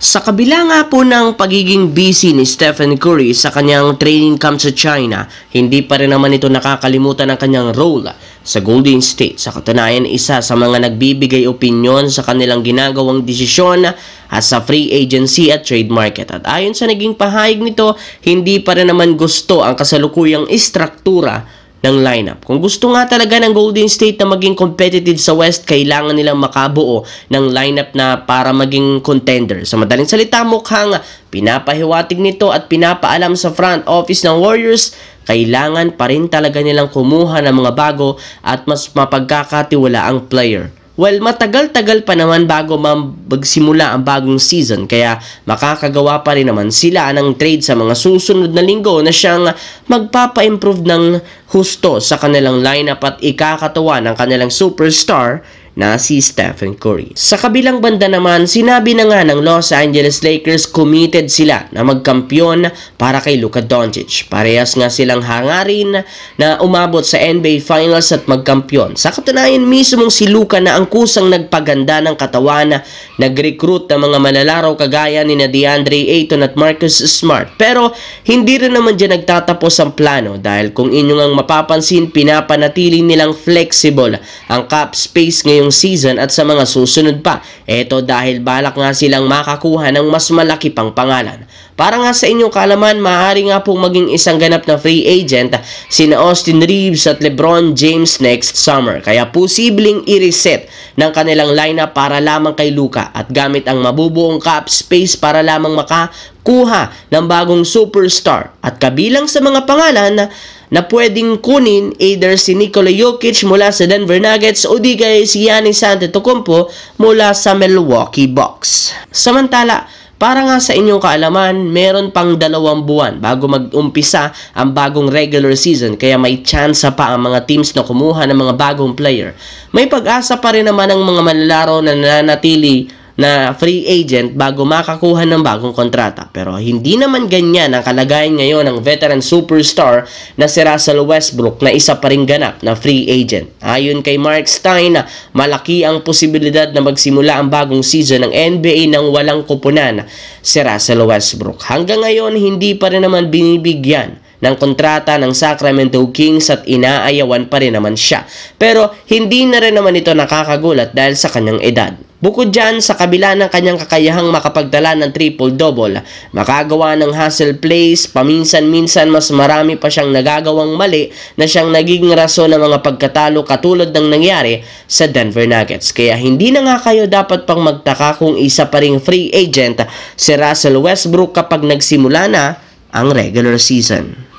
Sa kabila nga po ng pagiging busy ni Stephen Curry sa kanyang training camp sa China, hindi pa rin naman ito nakakalimutan ang kanyang role sa Golden State. Sa katunayan, isa sa mga nagbibigay opinyon sa kanilang ginagawang desisyon sa free agency at trade market. At ayon sa naging pahayag nito, hindi pa rin naman gusto ang kasalukuyang istruktura ng lineup. Kung gusto nga talaga ng Golden State na maging competitive sa West, kailangan nilang makabuo ng lineup na para maging contender. Sa madaling salita, mukhang pinapahiwatig nito at pinapaalam sa front office ng Warriors, kailangan pa rin talaga nilang kumuha ng mga bago at mas mapagkakatiwalaang player. Well, matagal-tagal pa naman bago magsimula ang bagong season, kaya makakagawa pa rin naman sila ng trade sa mga susunod na linggo na siyang magpapa-improve ng husto sa kanilang lineup at ikakatuwa ng kanilang superstar na si Stephen Curry. Sa kabilang banda naman, sinabi na nga ng Los Angeles Lakers committed sila na magkampiyon para kay Luka Doncic. Parehas nga silang hangarin na umabot sa NBA Finals at magkampiyon. Sa katunayan, mismong si Luka na ang kusang nagpaganda ng katawan, nag-recruit ng mga malalaro kagaya ni DeAndre Ayton at Marcus Smart. Pero hindi rin naman dyan nagtatapos ang plano dahil kung inyong ang mapapansin, pinapanatili nilang flexible ang cap space ngayong season at sa mga susunod pa. Ito dahil balak nga silang makakuha ng mas malaki pang pangalan. Para nga sa inyong kaalaman, maaari nga pong maging isang ganap na free agent sina Austin Reeves at LeBron James next summer. Kaya posibleng i-reset ng kanilang lineup para lamang kay Luka at gamit ang mabubuong cap space para lamang makakuha ng bagong superstar. At kabilang sa mga pangalan na pwedeng kunin, either si Nikola Jokic mula sa Denver Nuggets o di kaya si Giannis Antetokounmpo mula sa Milwaukee Bucks. Samantala, para nga sa inyong kaalaman, meron pang 2 buwan bago mag-umpisa ang bagong regular season, kaya may chance pa ang mga teams na kumuha ng mga bagong player. May pag-asa pa rin naman ang mga manlalaro na nananatili na free agent bago makakuha ng bagong kontrata. Pero hindi naman ganyan ang kalagayan ngayon ng veteran superstar na si Russell Westbrook na isa pa ring ganap na free agent. Ayon kay Mark Stein, malaki ang posibilidad na magsimula ang bagong season ng NBA nang walang kupunan si Russell Westbrook. Hanggang ngayon, hindi pa rin naman binibigyan ng kontrata ng Sacramento Kings at inaayawan pa rin naman siya. Pero hindi na rin naman ito nakakagulat dahil sa kanyang edad. Bukod dyan, sa kabila ng kanyang kakayahang makapagdala ng triple-double, makagawa ng hustle plays, paminsan-minsan mas marami pa siyang nagagawang mali na siyang naging rason ng mga pagkatalo katulad ng nangyari sa Denver Nuggets. Kaya hindi na nga kayo dapat pang magtaka kung isa pa ring free agent si Russell Westbrook kapag nagsimula na ang regular season.